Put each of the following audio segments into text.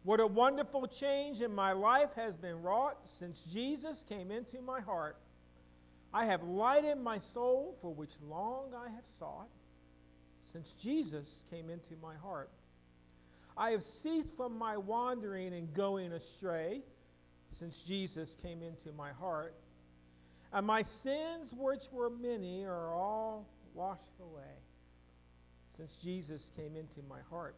What a wonderful change in my life has been wrought since Jesus came into my heart. I have light in my soul for which long I have sought, since Jesus came into my heart. I have ceased from my wandering and going astray, since Jesus came into my heart. And my sins, which were many, are all washed away, since Jesus came into my heart.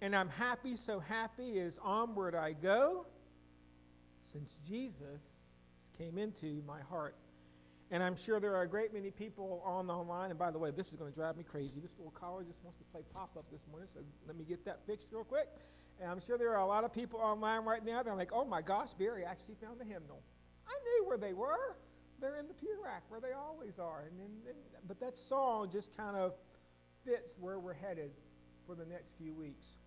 And I'm happy, so happy as onward I go, since Jesus came into my heart. And I'm sure there are a great many people online. And by the way, this is going to drive me crazy. This little collar just wants to play pop-up this morning, so let me get that fixed real quick. And I'm sure there are a lot of people online right now that are like, oh my gosh, Barry actually found the hymnal. I knew where they were. They're in the pew rack where they always are. But that song just kind of fits where we're headed for the next few weeks.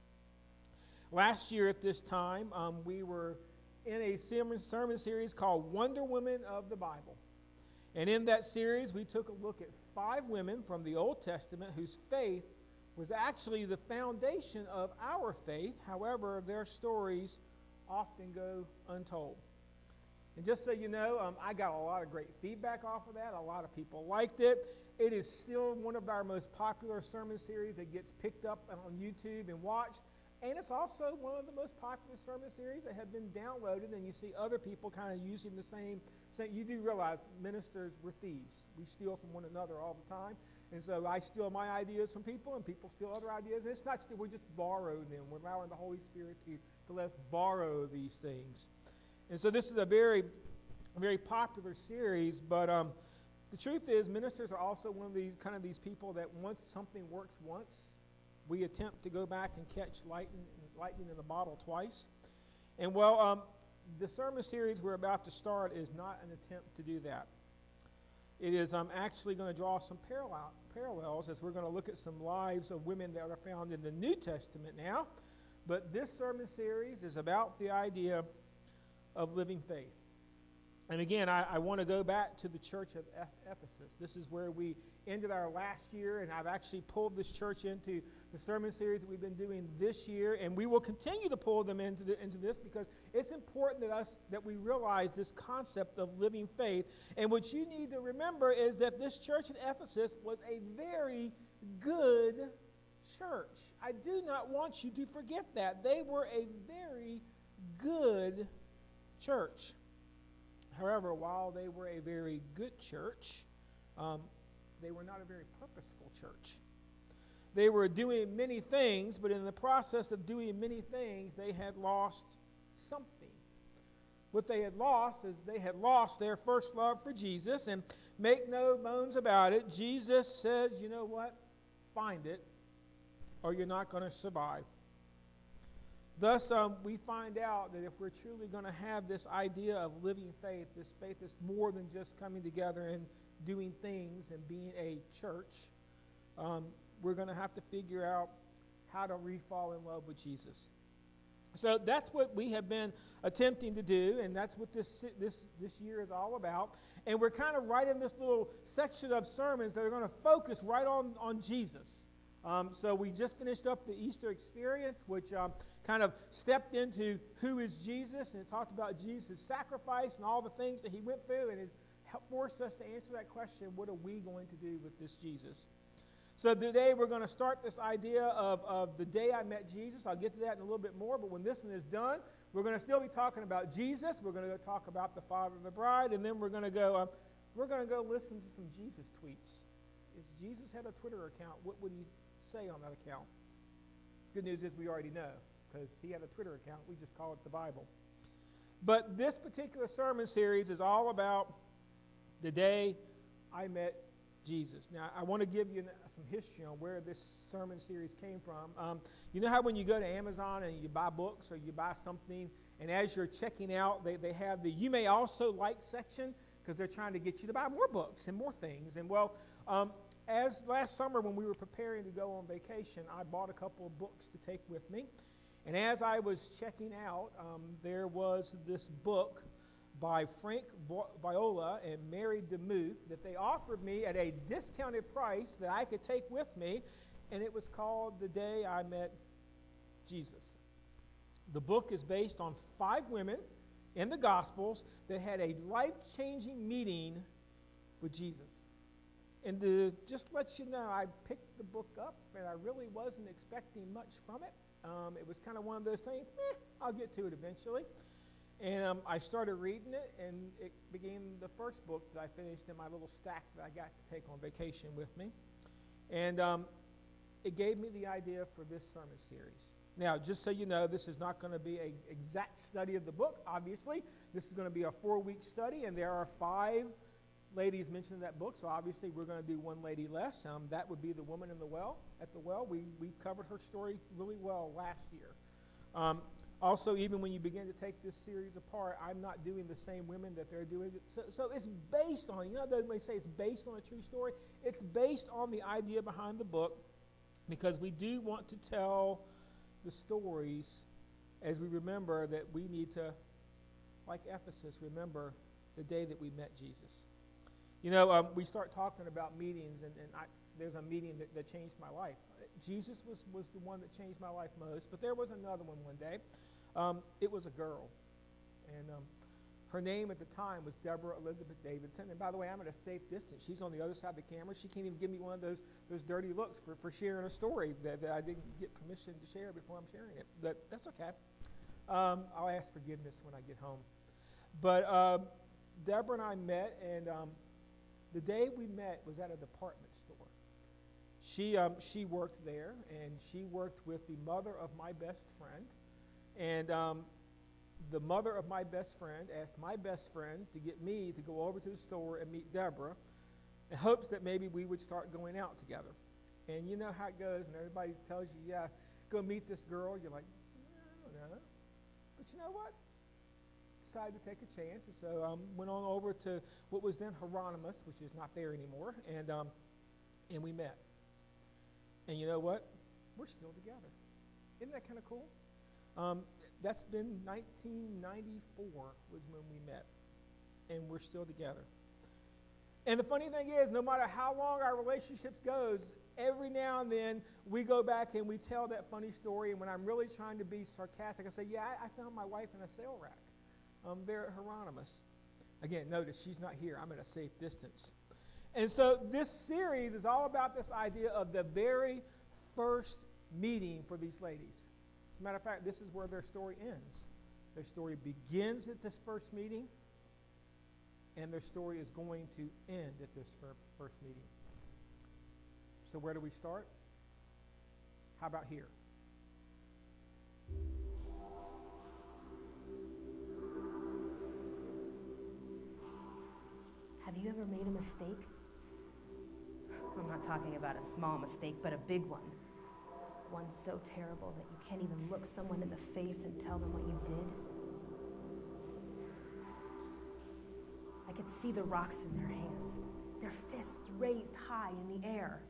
Last year at this time, we were in a sermon series called Wonder Women of the Bible. And in that series, we took a look at 5 women from the Old Testament whose faith was actually the foundation of our faith. However, their stories often go untold. And just so you know, I got a lot of great feedback off of that. A lot of people liked it. It is still one of our most popular sermon series that gets picked up on YouTube and watched. And it's also one of the most popular sermon series that have been downloaded, and you see other people kind of using the same. You do realize ministers, we're thieves. We steal from one another all the time. And so I steal my ideas from people, and people steal other ideas. And it's not steal, we just borrow them. We're allowing the Holy Spirit to let us borrow these things. And so this is a very, very popular series, but the truth is ministers are also one of these people that once something works once, we attempt to go back and catch lightning in a bottle twice. And the sermon series we're about to start is not an attempt to do that. It is actually going to draw some parallels as we're going to look at some lives of women that are found in the New Testament now. But this sermon series is about the idea of living faith. And again, I want to go back to the church of Ephesus. This is where we ended our last year, and I've actually pulled this church into the sermon series that we've been doing this year, and we will continue to pull them into this because it's important that we realize this concept of living faith. And what you need to remember is that this church at Ephesus was a very good church. I do not want you to forget that. They were a very good church. However, while they were a very good church, they were not a very purposeful church. They were doing many things, but in the process of doing many things, they had lost something. What they had lost is they had lost their first love for Jesus, and make no bones about it, Jesus says, you know what? Find it, or you're not going to survive. Thus, we find out that if we're truly going to have this idea of living faith, this faith is more than just coming together and doing things and being a church, we're going to have to figure out how to re-fall in love with Jesus. So that's what we have been attempting to do, and that's what this year is all about. And we're kind of right in this little section of sermons that are going to focus right on Jesus. So we just finished up the Easter experience, which kind of stepped into who is Jesus, and it talked about Jesus' sacrifice and all the things that he went through, and it forced us to answer that question, what are we going to do with this Jesus? So today we're going to start this idea of the day I met Jesus. I'll get to that in a little bit more, but when this one is done, we're going to still be talking about Jesus. We're going to go talk about the Father and the Bride, and then we're going to go listen to some Jesus tweets. If Jesus had a Twitter account, what would he say on that account? Good news is we already know, because he had a Twitter account. We just call it the Bible. But this particular sermon series is all about the day I met Jesus. Now, I want to give you some history on where this sermon series came from. You know how when you go to Amazon and you buy books or you buy something, and as you're checking out, they have the You May Also Like section, because they're trying to get you to buy more books and more things. And as last summer when we were preparing to go on vacation, I bought a couple of books to take with me. And as I was checking out, there was this book by Frank Viola and Mary DeMuth that they offered me at a discounted price that I could take with me, and it was called The Day I Met Jesus. The book is based on 5 women in the Gospels that had a life-changing meeting with Jesus. And to just let you know, I picked the book up, and I really wasn't expecting much from it. It was kind of one of those things, I'll get to it eventually. And I started reading it, and it became the first book that I finished in my little stack that I got to take on vacation with me. And it gave me the idea for this sermon series. Now, just so you know, this is not going to be an exact study of the book, obviously. This is going to be a 4-week study, and there are 5 ladies mentioned in that book, so obviously we're going to do one lady less. That would be the woman in the well. At the well, we covered her story really well last year. Also, even when you begin to take this series apart, I'm not doing the same women that they're doing. So it's based on, you know, they say it's based on a true story. It's based on the idea behind the book, because we do want to tell the stories as we remember that we need to, like Ephesus, remember the day that we met Jesus. You know, we start talking about meetings, and there's a meeting that changed my life. Jesus was the one that changed my life most, but there was another one day. It was a girl, and her name at the time was Deborah Elizabeth Davidson. And by the way, I'm at a safe distance. She's on the other side of the camera. She can't even give me one of those dirty looks for sharing a story that I didn't get permission to share before I'm sharing it. But that's okay. I'll ask forgiveness when I get home. But Deborah and I met, and the day we met was at a department store. She worked there, and she worked with the mother of my best friend. And the mother of my best friend asked my best friend to get me to go over to the store and meet Deborah in hopes that maybe we would start going out together. And you know how it goes when everybody tells you, yeah, go meet this girl. You're like, no. But you know what? Decided to take a chance. And so went on over to what was then Hieronymus, which is not there anymore, and we met. And you know what? We're still together. Isn't that kind of cool? That's been 1994 was when we met, and we're still together. And the funny thing is, no matter how long our relationships goes, every now and then we go back and we tell that funny story, and when I'm really trying to be sarcastic, I say, yeah, I found my wife in a sale rack there at Hieronymus. Again, notice she's not here. I'm at a safe distance. And so this series is all about this idea of the very first meeting for these ladies. As a matter of fact, this is where their story ends. Their story begins at this first meeting, and their story is going to end at this first meeting. So where do we start? How about here? Have you ever made a mistake? I'm not talking about a small mistake, but a big one. One so terrible that you can't even look someone in the face and tell them what you did. I could see the rocks in their hands, their fists raised high in the air.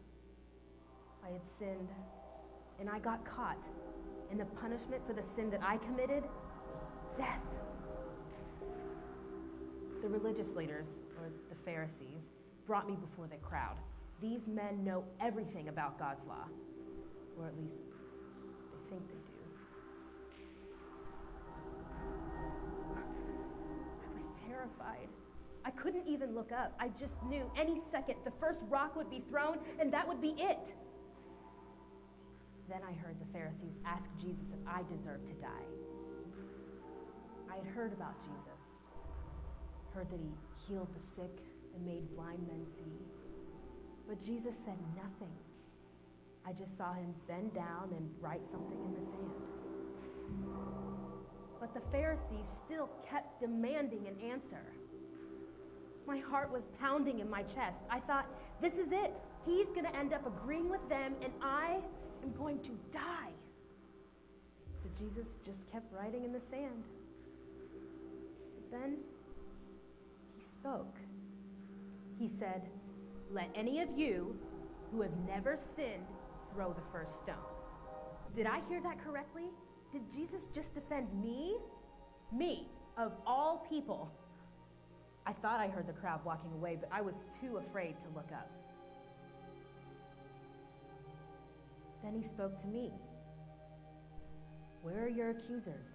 I had sinned, and I got caught. And the punishment for the sin that I committed? Death. The religious leaders, or the Pharisees, brought me before the crowd. These men know everything about God's law. Or at least, they think they do. I was terrified. I couldn't even look up. I just knew any second the first rock would be thrown, and that would be it. Then I heard the Pharisees ask Jesus if I deserved to die. I had heard about Jesus. Heard that he healed the sick and made blind men see. But Jesus said nothing. I just saw him bend down and write something in the sand. But the Pharisees still kept demanding an answer. My heart was pounding in my chest. I thought, this is it. He's going to end up agreeing with them, and I am going to die. But Jesus just kept writing in the sand. But then he spoke. He said, let any of you who have never sinned throw the first stone. Did I hear that correctly? Did Jesus just defend me? Me, of all people. I thought I heard the crowd walking away, but I was too afraid to look up. Then he spoke to me. Where are are your accusers?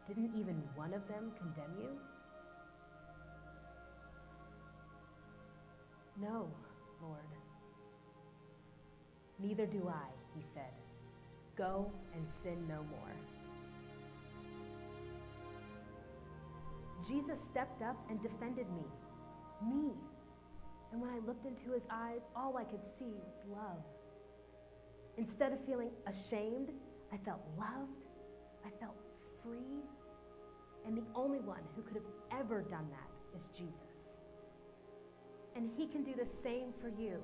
Didn't even one of them condemn you?" "No, Lord." "Neither do I," he said. "Go and sin no more." Jesus stepped up and defended me. And when I looked into his eyes, all I could see was love. Instead of feeling ashamed, I felt loved, I felt free, and the only one who could have ever done that is Jesus. And he can do the same for you.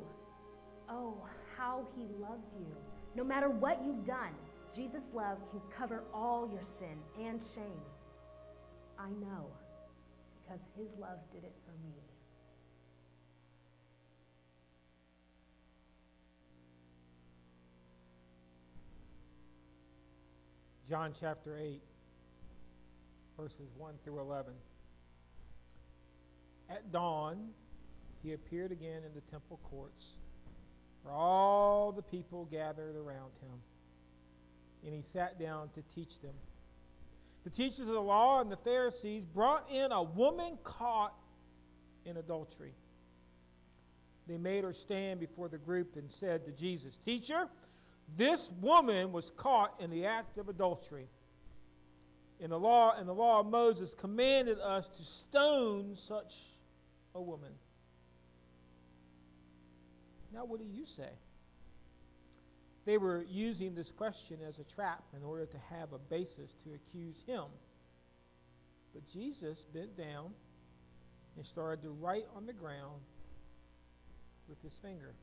Oh, how he loves you. No matter what you've done, Jesus' love can cover all your sin and shame. I know, because his love did it for me. John chapter 8, verses 1 through 11. At dawn, he appeared again in the temple courts, where all the people gathered around him, and he sat down to teach them. The teachers of the law and the Pharisees brought in a woman caught in adultery. They made her stand before the group and said to Jesus, "Teacher, this woman was caught in the act of adultery. And the law of Moses commanded us to stone such a woman. Now what do you say?" They were using this question as a trap in order to have a basis to accuse him. But Jesus bent down and started to write on the ground with his finger.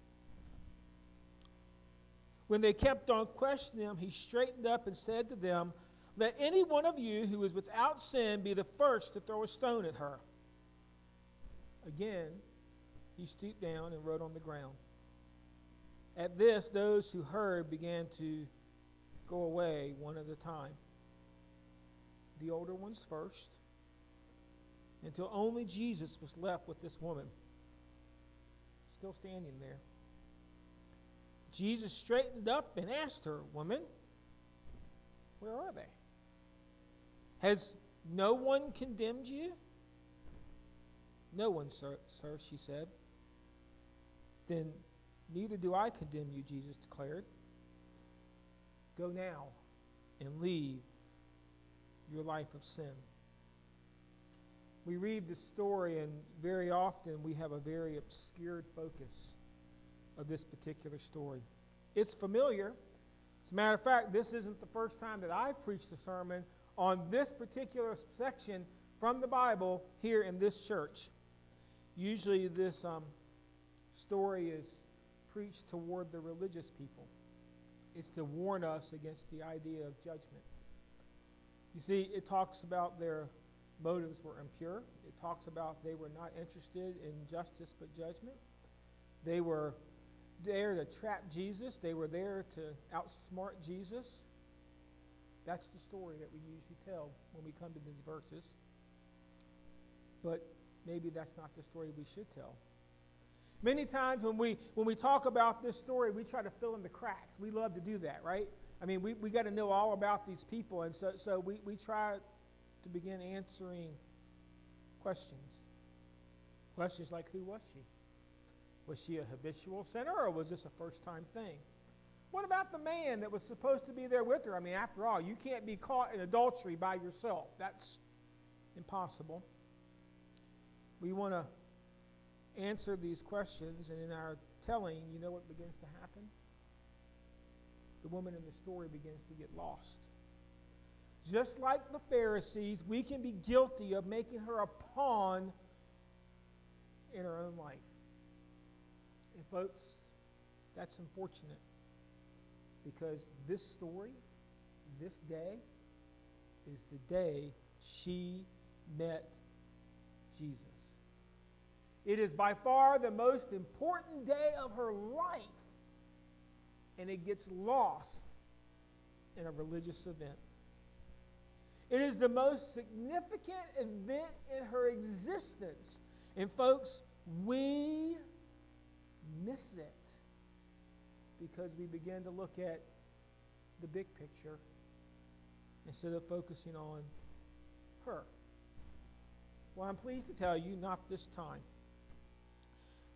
When they kept on questioning him, he straightened up and said to them, "Let any one of you who is without sin be the first to throw a stone at her." Again, he stooped down and wrote on the ground. At this, those who heard began to go away one at a time, the older ones first, until only Jesus was left with this woman, still standing there. Jesus straightened up and asked her, "Woman, where are they? Has no one condemned you?" "No one, sir," she said. "Then neither do I condemn you," Jesus declared. "Go now and leave your life of sin." We read this story, and very often we have a very obscured focus of this particular story. It's familiar. As a matter of fact, this isn't the first time that I've preached a sermon on this particular section from the Bible here in this church. Usually this story is preached toward the religious people. It's to warn us against the idea of judgment. You see, it talks about their motives were impure. It talks about they were not interested in justice but judgment. They were there to trap Jesus. They were there to outsmart Jesus. That's the story that we usually tell when we come to these verses. But maybe that's not the story we should tell. Many times when we talk about this story, we try to fill in the cracks. We love to do that, right? I mean, we got to know all about these people, and so we try to begin answering questions. Questions like, who was she? Was she a habitual sinner, or was this a first-time thing? What about the man that was supposed to be there with her? I mean, after all, you can't be caught in adultery by yourself. That's impossible. We want to answer these questions, and in our telling, you know what begins to happen? The woman in the story begins to get lost. Just like the Pharisees, we can be guilty of making her a pawn in our own life. And folks, that's unfortunate, because this story, this day, is the day she met Jesus. It is by far the most important day of her life, and it gets lost in a religious event. It is the most significant event in her existence. And folks, we miss it because we begin to look at the big picture instead of focusing on her. Well, I'm pleased to tell you, not this time.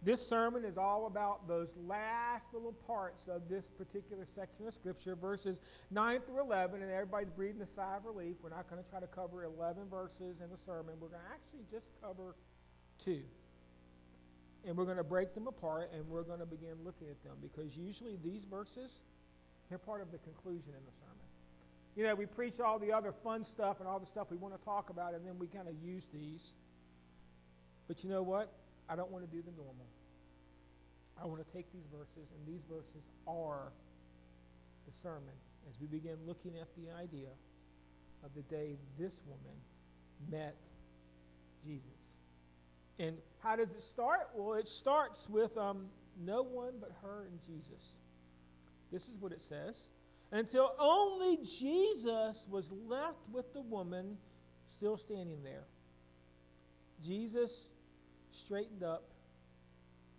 This sermon is all about those last little parts of this particular section of Scripture, verses 9 through 11, and everybody's breathing a sigh of relief. We're not going to try to cover 11 verses in the sermon. We're going to actually just cover 2. And we're going to break them apart, and we're going to begin looking at them, because usually these verses, they're part of the conclusion in the sermon. You know, we preach all the other fun stuff and all the stuff we want to talk about, and then we kind of use these. But you know what? I don't want to do the normal. I want to take these verses, and these verses are the sermon as we begin looking at the idea of the day this woman met Jesus. And how does it start? Well, it starts with no one but her and Jesus. This is what it says. Until only Jesus was left with the woman still standing there. Jesus straightened up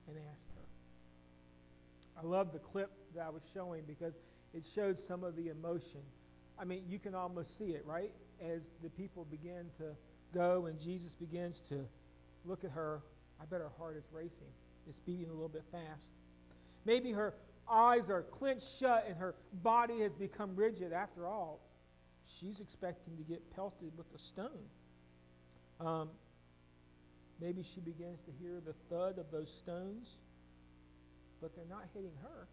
and asked her. I love the clip that I was showing because it showed some of the emotion. I mean, you can almost see it, right? As the people begin to go and Jesus begins to look at her. I bet her heart is racing. It's beating a little bit fast. Maybe her eyes are clenched shut and her body has become rigid. After all, she's expecting to get pelted with a stone. Maybe she begins to hear the thud of those stones, but they're not hitting her.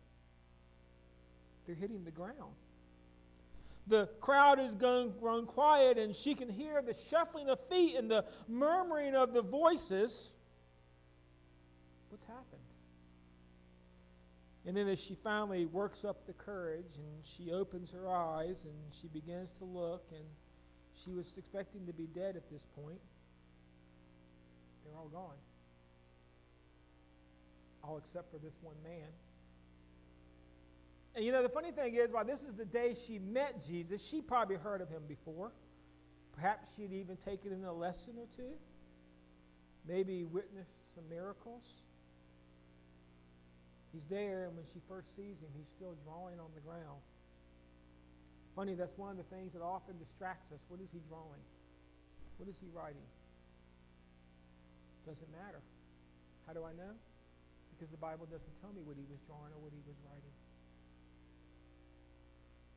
They're hitting the ground. The crowd has grown quiet, and she can hear the shuffling of feet and the murmuring of the voices. What's happened? And then as she finally works up the courage and she opens her eyes and she begins to look, and she was expecting to be dead at this point. They're all gone. All except for this one man. And you know, the funny thing is, while this is the day she met Jesus, she probably heard of him before. Perhaps she'd even taken in a lesson or two. Maybe witnessed some miracles. He's there, and when she first sees him, he's still drawing on the ground. Funny, that's one of the things that often distracts us. What is he drawing? What is he writing? Doesn't matter. How do I know? Because the Bible doesn't tell me what he was drawing or what he was writing.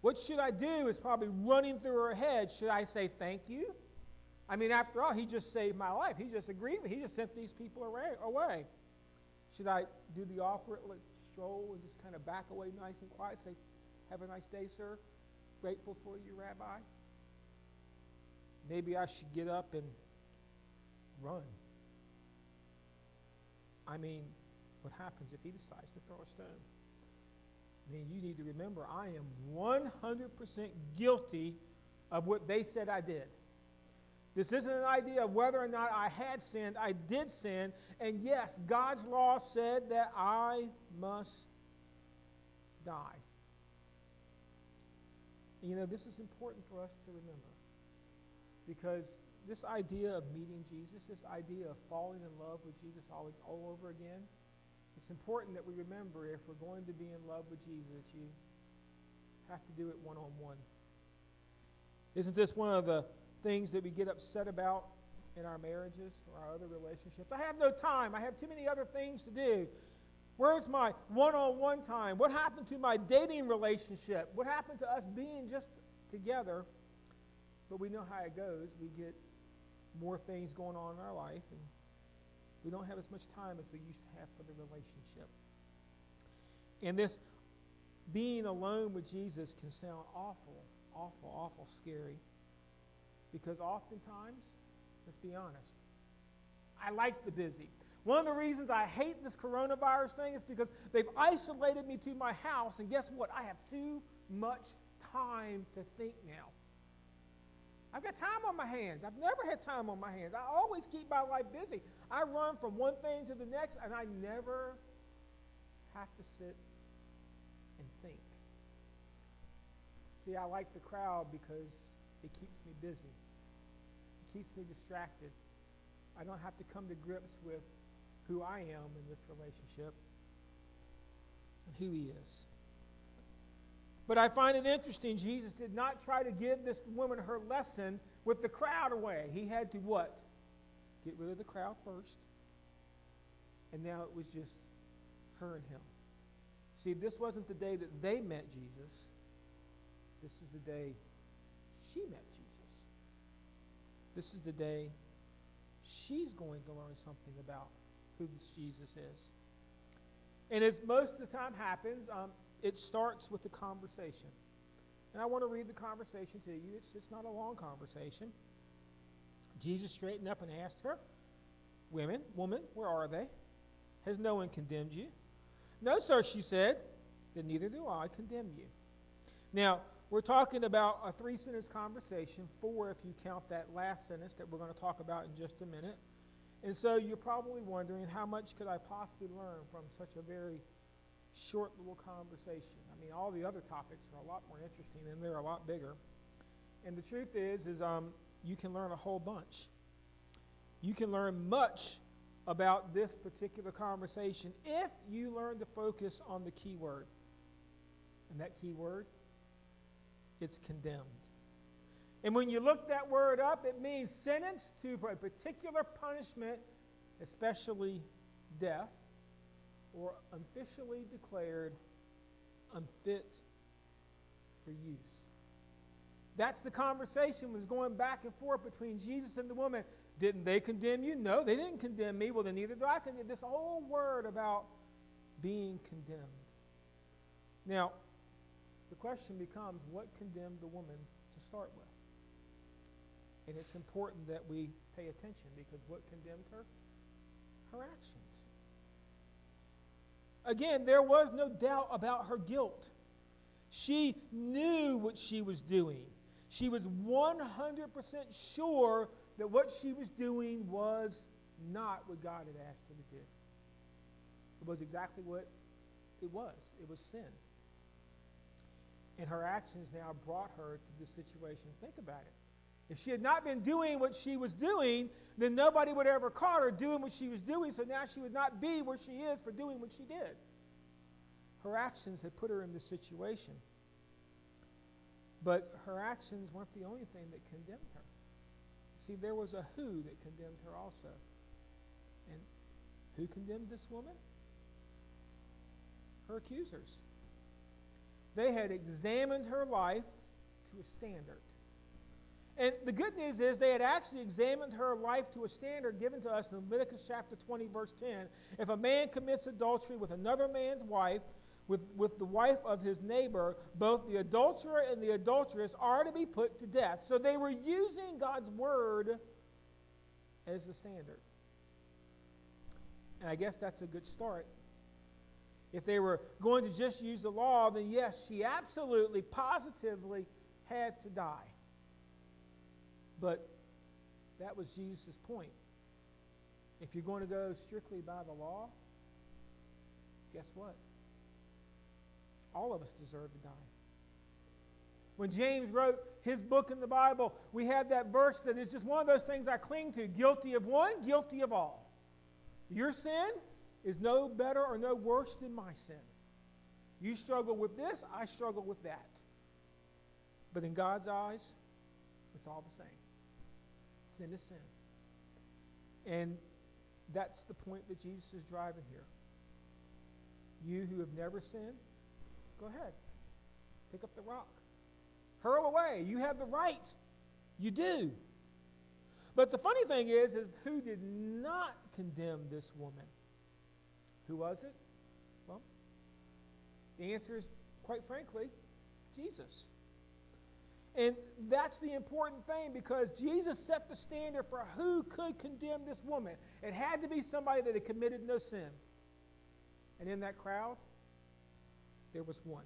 What should I do is probably running through her head. Should I say thank you? I mean, after all, he just saved my life. He just agreed with me. He just sent these people away. Should I do the awkward stroll and just kind of back away nice and quiet, say, have a nice day, sir? Grateful for you, Rabbi? Maybe I should get up and run. I mean, what happens if he decides to throw a stone? I mean, you need to remember, I am 100% guilty of what they said I did. This isn't an idea of whether or not I had sinned. I did sin. And yes, God's law said that I must die. And you know, this is important for us to remember. Because this idea of meeting Jesus, this idea of falling in love with Jesus all over again, it's important that we remember, if we're going to be in love with Jesus, you have to do it one-on-one. Isn't this one of the things that we get upset about in our marriages or our other relationships? I have no time. I have too many other things to do. Where's my one-on-one time? What happened to my dating relationship? What happened to us being just together? But we know how it goes. We get more things going on in our life, and we don't have as much time as we used to have for the relationship. And this being alone with Jesus can sound awful scary. Because oftentimes, let's be honest, I like the busy. One of the reasons I hate this coronavirus thing is because they've isolated me to my house, and guess what? I have too much time to think now. I've got time on my hands. I've never had time on my hands. I always keep my life busy. I run from one thing to the next, and I never have to sit and think. See, I like the crowd because it keeps me busy. It keeps me distracted. I don't have to come to grips with who I am in this relationship and who he is. But I find it interesting, Jesus did not try to give this woman her lesson with the crowd away. He had to what? Get rid of the crowd first. And now it was just her and him. See, this wasn't the day that they met Jesus. This is the day she met Jesus. This is the day she's going to learn something about who this Jesus is. And as most of the time happens, it starts with a conversation. And I want to read the conversation to you. It's not a long conversation. Jesus straightened up and asked her, Woman, where are they? Has no one condemned you? No, sir, she said. Then neither do I condemn you. Now, we're talking about a 3-sentence conversation, 4 if you count that last sentence that we're going to talk about in just a minute. And so you're probably wondering, how much could I possibly learn from such a very short little conversation? I mean, all the other topics are a lot more interesting and they're a lot bigger. And the truth is you can learn a whole bunch. You can learn much about this particular conversation if you learn to focus on the key word. And that key word, it's condemned. And when you look that word up, it means sentenced to a particular punishment, especially death, or officially declared unfit for use. That's the conversation was going back and forth between Jesus and the woman. Didn't they condemn you? No, they didn't condemn me. Well, then neither do I condemn. This whole word about being condemned. Now, the question becomes, what condemned the woman to start with? And it's important that we pay attention, because what condemned her? Her actions. Again, there was no doubt about her guilt. She knew what she was doing. She was 100% sure that what she was doing was not what God had asked her to do. It was exactly what it was. It was sin. And her actions now brought her to this situation. Think about it. If she had not been doing what she was doing, then nobody would ever caught her doing what she was doing, so now she would not be where she is for doing what she did. Her actions had put her in this situation. But her actions weren't the only thing that condemned her. See, there was a who that condemned her also. And who condemned this woman? Her accusers. They had examined her life to a standard. And the good news is they had actually examined her life to a standard given to us in Leviticus chapter 20, verse 10. If a man commits adultery with another man's wife, with the wife of his neighbor, both the adulterer and the adulteress are to be put to death. So they were using God's word as the standard. And I guess that's a good start. If they were going to just use the law, then yes, she absolutely, positively had to die. But that was Jesus' point. If you're going to go strictly by the law, guess what? All of us deserve to die. When James wrote his book in the Bible, we had that verse that is just one of those things I cling to. Guilty of one, guilty of all. Your sin is no better or no worse than my sin. You struggle with this, I struggle with that. But in God's eyes, it's all the same. Sin is sin. And that's the point that Jesus is driving here. You who have never sinned, go ahead. Pick up the rock. Hurl away. You have the right. You do. But the funny thing is who did not condemn this woman? Who was it? Well, the answer is, quite frankly, Jesus. And that's the important thing, because Jesus set the standard for who could condemn this woman. It had to be somebody that had committed no sin. And in that crowd, there was one.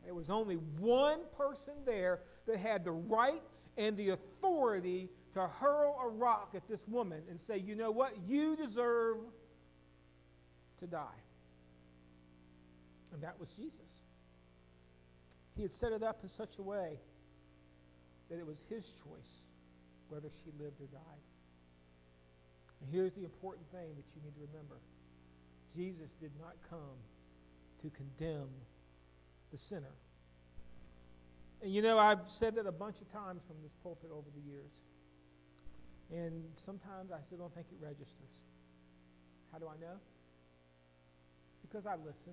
There was only one person there that had the right and the authority to hurl a rock at this woman and say, you know what? You deserve to die. And that was Jesus. He had set it up in such a way that it was his choice whether she lived or died. And here's the important thing that you need to remember. Jesus did not come to condemn the sinner. And you know, I've said that a bunch of times from this pulpit over the years. And sometimes I still don't think it registers. How do I know? Because I listen.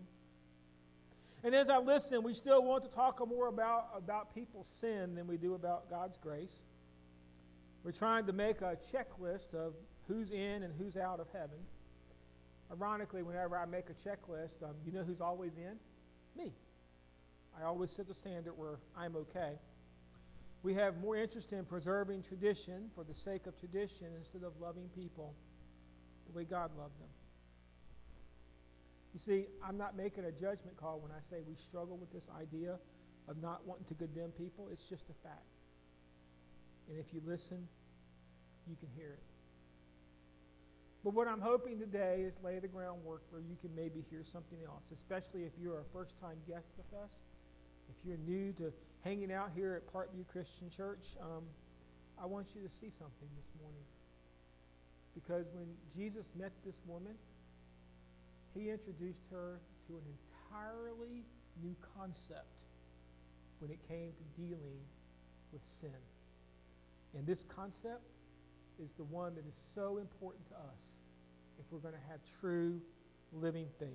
And as I listen, we still want to talk more about people's sin than we do about God's grace. We're trying to make a checklist of who's in and who's out of heaven. Ironically, whenever I make a checklist, you know who's always in? Me. I always set the standard where I'm okay. We have more interest in preserving tradition for the sake of tradition instead of loving people the way God loved them. You see, I'm not making a judgment call when I say we struggle with this idea of not wanting to condemn people. It's just a fact. And if you listen, you can hear it. But what I'm hoping today is lay the groundwork where you can maybe hear something else, especially if you're a first-time guest with us. If you're new to hanging out here at Parkview Christian Church, I want you to see something this morning. Because when Jesus met this woman, he introduced her to an entirely new concept when it came to dealing with sin. And this concept is the one that is so important to us if we're going to have true living faith.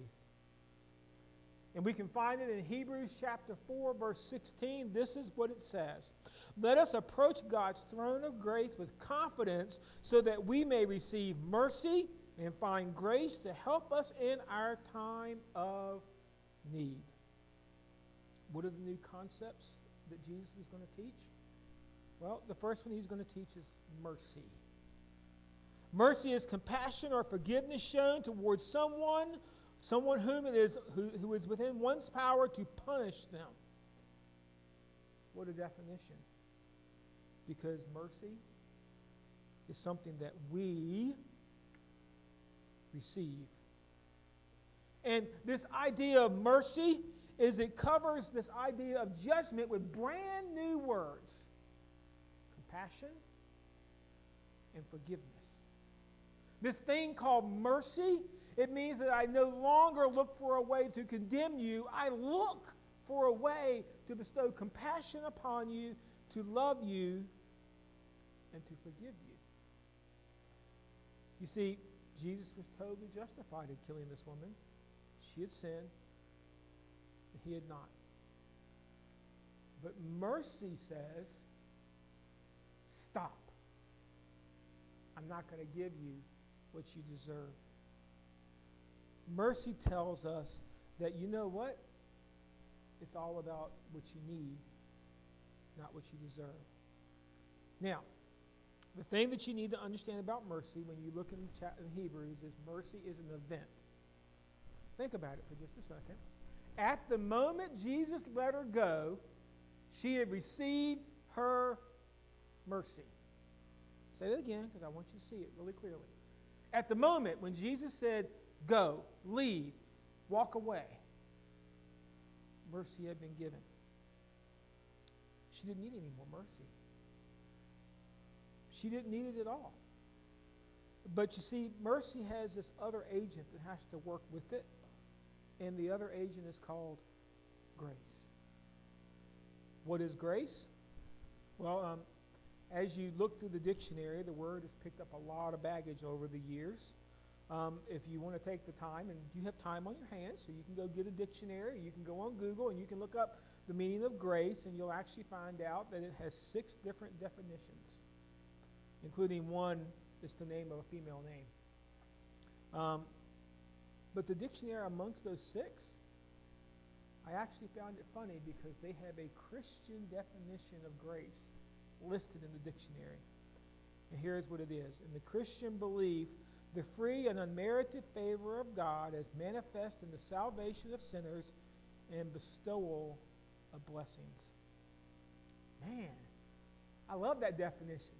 And we can find it in Hebrews chapter 4, verse 16. This is what it says. Let us approach God's throne of grace with confidence so that we may receive mercy and find grace to help us in our time of need. What are the new concepts that Jesus was going to teach? Well, the first one he's going to teach is mercy. Mercy is compassion or forgiveness shown towards someone whom it is who is within one's power to punish them. What a definition. Because mercy is something that we receive. And this idea of mercy is it covers this idea of judgment with brand new words. Compassion and forgiveness. This thing called mercy, it means that I no longer look for a way to condemn you. I look for a way to bestow compassion upon you, to love you, and to forgive you. You see, Jesus was totally justified in killing this woman. She had sinned, and he had not. But mercy says, stop. I'm not going to give you what you deserve. Mercy tells us that, you know what? It's all about what you need, not what you deserve. Now, the thing that you need to understand about mercy when you look in Hebrews is mercy is an event. Think about it for just a second. At the moment Jesus let her go, she had received her mercy. Say that again because I want you to see it really clearly. At the moment when Jesus said, go, leave, walk away, mercy had been given. She didn't need any more mercy. She didn't need it at all. But you see, mercy has this other agent that has to work with it, and the other agent is called grace. What is grace? Well, as you look through the dictionary, the word has picked up a lot of baggage over the years. If you want to take the time, and you have time on your hands, so you can go get a dictionary, you can go on Google, and you can look up the meaning of grace, and you'll actually find out that it has 6 different definitions, including one that's the name of a female name. But the dictionary amongst those 6, I actually found it funny because they have a Christian definition of grace listed in the dictionary. And here's what it is. In the Christian belief, the free and unmerited favor of God as manifest in the salvation of sinners and bestowal of blessings. Man, I love that definition.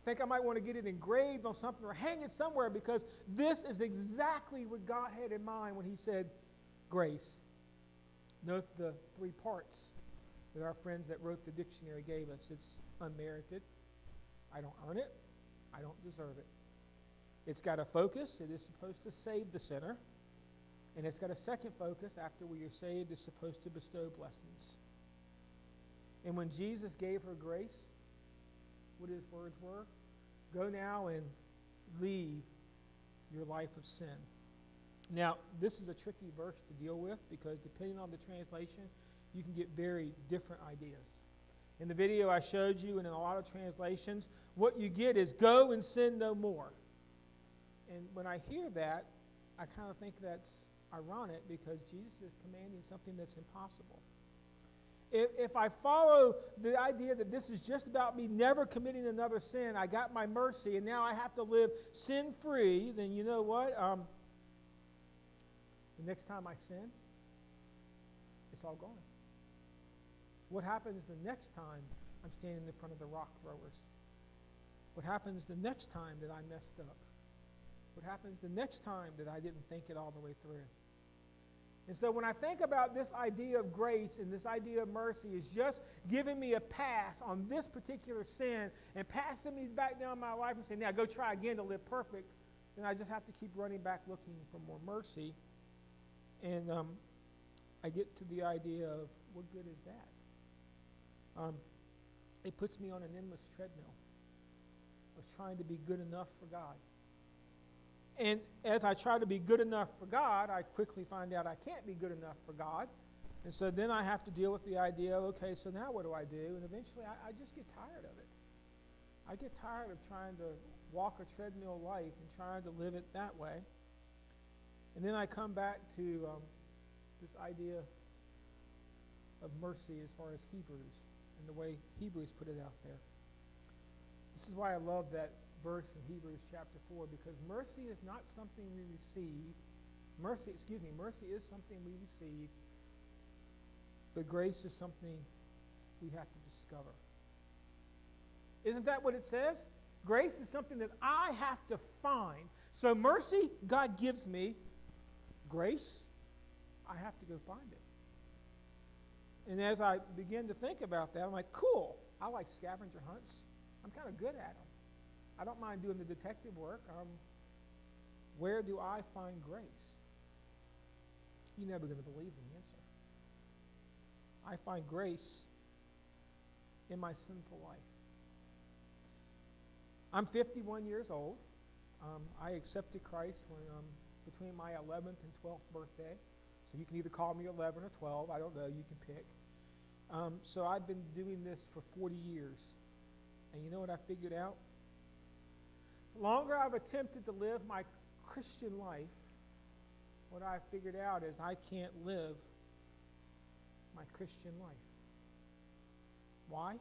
I think I might want to get it engraved on something or hang it somewhere because this is exactly what God had in mind when he said grace. Note the 3 parts that our friends that wrote the dictionary gave us. It's unmerited. I don't earn it. I don't deserve it. It's got a focus. It is supposed to save the sinner. And it's got a second focus. After we are saved, it's supposed to bestow blessings. And when Jesus gave her grace, what his words were, go now and leave your life of sin. Now, this is a tricky verse to deal with because depending on the translation, you can get very different ideas. In the video I showed you and in a lot of translations, what you get is go and sin no more. And when I hear that, I kind of think that's ironic because Jesus is commanding something that's impossible. If I follow the idea that this is just about me never committing another sin, I got my mercy, and now I have to live sin-free, then you know what? The next time I sin, it's all gone. What happens the next time I'm standing in front of the rock throwers? What happens the next time that I messed up? What happens the next time that I didn't think it all the way through? And so when I think about this idea of grace and this idea of mercy is just giving me a pass on this particular sin and passing me back down my life and saying, now go try again to live perfect, then I just have to keep running back looking for more mercy. And I get to the idea of what good is that? It puts me on an endless treadmill of trying to be good enough for God. And as I try to be good enough for God, I quickly find out I can't be good enough for God. And so then I have to deal with the idea, okay, so now what do I do? And eventually I just get tired of it. I get tired of trying to walk a treadmill life and trying to live it that way. And then I come back to this idea of mercy as far as Hebrews and the way Hebrews put it out there. This is why I love that verse in Hebrews chapter 4, because mercy is not something we receive. Mercy is something we receive, but grace is something we have to discover. Isn't that what it says? Grace is something that I have to find. So mercy, God gives me. Grace, I have to go find it. And as I begin to think about that, I'm like, cool, I like scavenger hunts. I'm kind of good at them. I don't mind doing the detective work. Where do I find grace? You're never going to believe the answer. I find grace in my sinful life. I'm 51 years old. I accepted Christ when between my 11th and 12th birthday. So you can either call me 11 or 12. I don't know. You can pick. So I've been doing this for 40 years. And you know what I figured out? The longer I've attempted to live my Christian life, what I figured out is I can't live my Christian life. Why?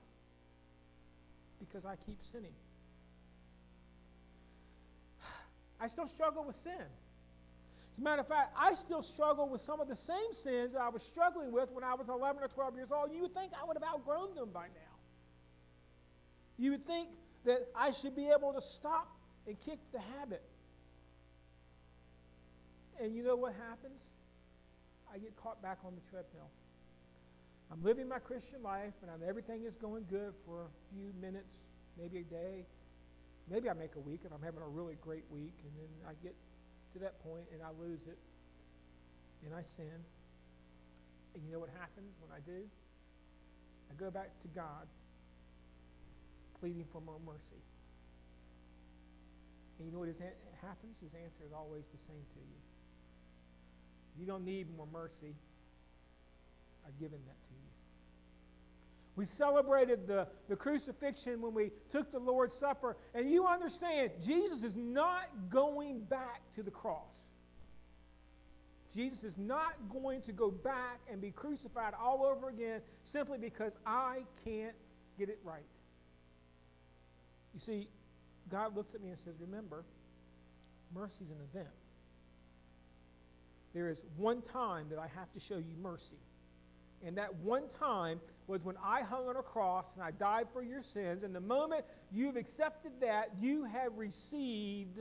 Because I keep sinning. I still struggle with sin. As a matter of fact, I still struggle with some of the same sins that I was struggling with when I was 11 or 12 years old. You would think I would have outgrown them by now. You would think that I should be able to stop and kick the habit. And you know what happens? I get caught back on the treadmill. I'm living my Christian life, and everything is going good for a few minutes, maybe a day. Maybe I make a week if I'm having a really great week, and then I get to that point and I lose it, and I sin. And you know what happens when I do? I go back to God, pleading for more mercy. And you know what happens? His answer is always the same to you. You don't need more mercy. I've given that to you. We celebrated the crucifixion when we took the Lord's Supper. And you understand, Jesus is not going back to the cross. Jesus is not going to go back and be crucified all over again simply because I can't get it right. You see, God looks at me and says, remember, mercy is an event. There is one time that I have to show you mercy. And that one time was when I hung on a cross and I died for your sins. And the moment you've accepted that, you have received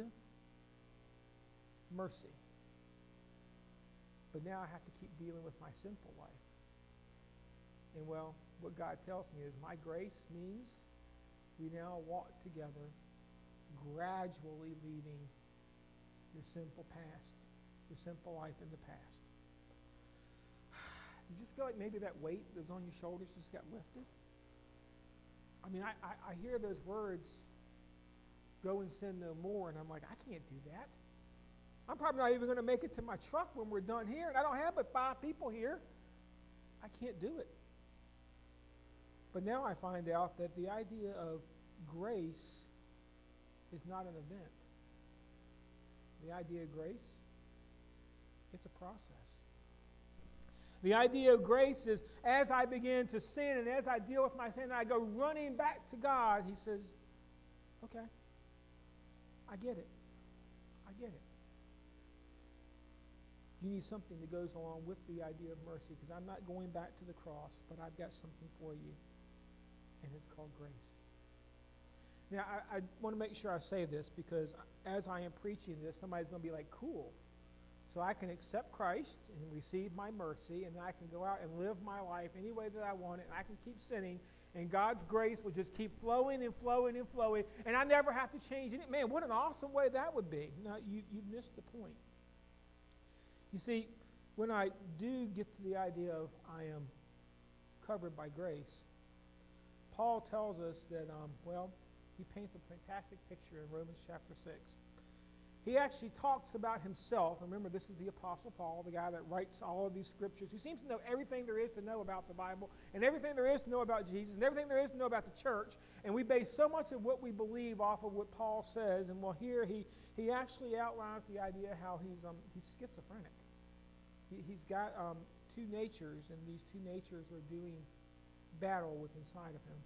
mercy. But now I have to keep dealing with my sinful life. And well, what God tells me is my grace means we now walk together, gradually leaving your sinful past, your sinful life in the past. You just feel like maybe that weight that was on your shoulders just got lifted? I mean, I hear those words, go and sin no more, and I'm like, I can't do that. I'm probably not even going to make it to my truck when we're done here, and I don't have but 5 people here. I can't do it. But now I find out that the idea of grace is not an event. The idea of grace, it's a process. The idea of grace is as I begin to sin and as I deal with my sin and I go running back to God, he says, okay, I get it. I get it. You need something that goes along with the idea of mercy because I'm not going back to the cross, but I've got something for you, and it's called grace. Now, I want to make sure I say this because as I am preaching this, somebody's going to be like, cool. So I can accept Christ and receive my mercy, and I can go out and live my life any way that I want it, and I can keep sinning, and God's grace will just keep flowing and flowing and flowing, and I never have to change it. Man, what an awesome way that would be. No, you've missed the point. You see, when I do get to the idea of I am covered by grace, Paul tells us that, he paints a fantastic picture in Romans chapter 6. He actually talks about himself. Remember, this is the Apostle Paul, the guy that writes all of these scriptures. He seems to know everything there is to know about the Bible and everything there is to know about Jesus and everything there is to know about the church. And we base so much of what we believe off of what Paul says. And here he actually outlines the idea how he's schizophrenic. He's got 2 natures, and these 2 natures are doing battle with inside of him.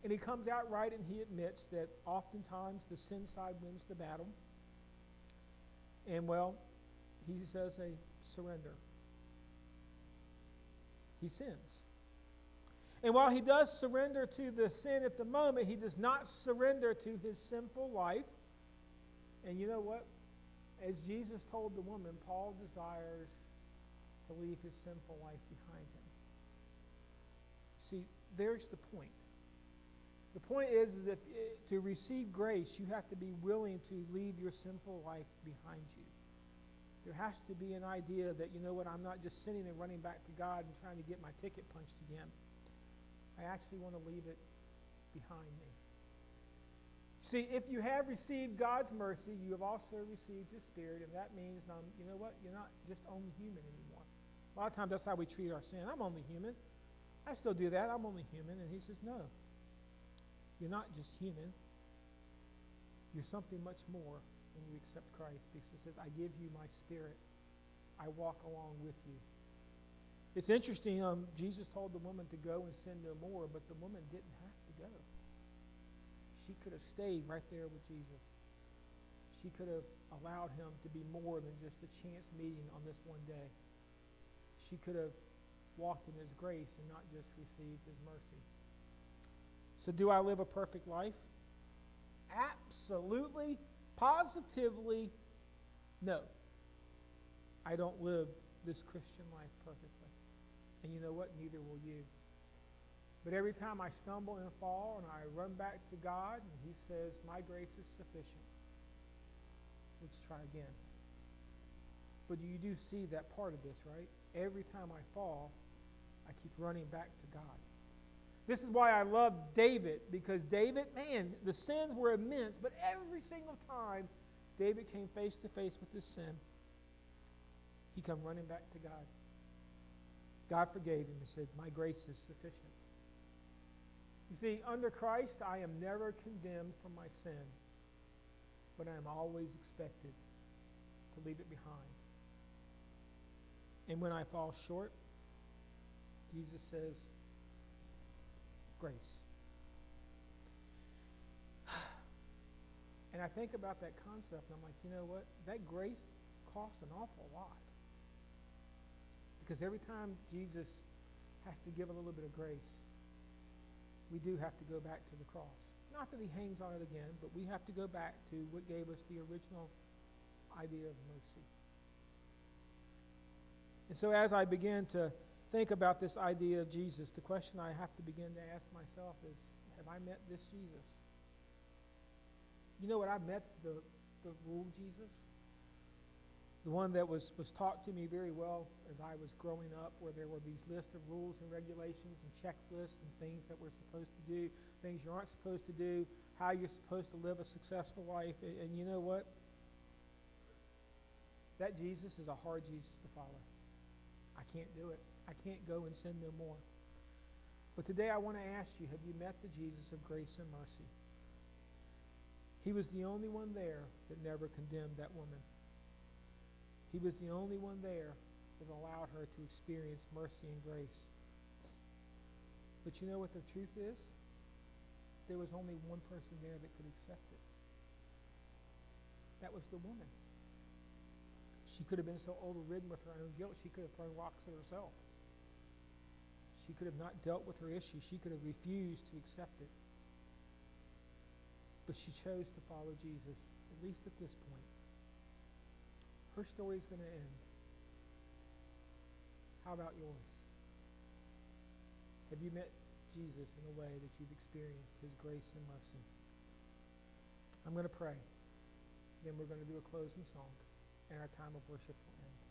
And he comes out right and he admits that oftentimes the sin side wins the battle. And he says a surrender. He sins. And while he does surrender to the sin at the moment, he does not surrender to his sinful life. And you know what? As Jesus told the woman, Paul desires to leave his sinful life behind him. See, there's the point. The point is that to receive grace, you have to be willing to leave your sinful life behind you. There has to be an idea that, you know what, I'm not just sitting and running back to God and trying to get my ticket punched again. I actually want to leave it behind me. See, if you have received God's mercy, you have also received His Spirit, and that means, you know what, you're not just only human anymore. A lot of times that's how we treat our sin. I'm only human. I still do that. I'm only human. And He says, no. You're not just human. You're something much more when you accept Christ, because it says, I give you my Spirit. I walk along with you. It's interesting, Jesus told the woman to go and sin no more, but the woman didn't have to go. She could have stayed right there with Jesus. She could have allowed him to be more than just a chance meeting on this one day. She could have walked in his grace and not just received his mercy. So do I live a perfect life? Absolutely, positively, no. I don't live this Christian life perfectly. And you know what? Neither will you. But every time I stumble and fall and I run back to God and He says, my grace is sufficient. Let's try again. But you do see that part of this, right? Every time I fall, I keep running back to God. This is why I love David, because David, man, the sins were immense, but every single time David came face to face with his sin, he come running back to God. God forgave him and said, my grace is sufficient. You see, under Christ, I am never condemned for my sin, but I am always expected to leave it behind. And when I fall short, Jesus says, grace. And I think about that concept, and I'm like, you know what? That grace costs an awful lot. Because every time Jesus has to give a little bit of grace, we do have to go back to the cross. Not that He hangs on it again, but we have to go back to what gave us the original idea of mercy. And so as I begin to think about this idea of Jesus, the question I have to begin to ask myself is, have I met this Jesus? You know what? I met the rule Jesus. The one that was taught to me very well as I was growing up, where there were these lists of rules and regulations and checklists and things that we're supposed to do, things you aren't supposed to do, how you're supposed to live a successful life. And you know what? That Jesus is a hard Jesus to follow. I can't do it. I can't go and sin no more. But today I want to ask you, have you met the Jesus of grace and mercy? He was the only one there that never condemned that woman. He was the only one there that allowed her to experience mercy and grace. But you know what the truth is? There was only one person there that could accept it. That was the woman. She could have been so overridden with her own guilt, she could have thrown rocks at herself. She could have not dealt with her issue. She could have refused to accept it. But she chose to follow Jesus, at least at this point. Her story is going to end. How about yours? Have you met Jesus in a way that you've experienced his grace and mercy? I'm going to pray. Then we're going to do a closing song, and our time of worship will end.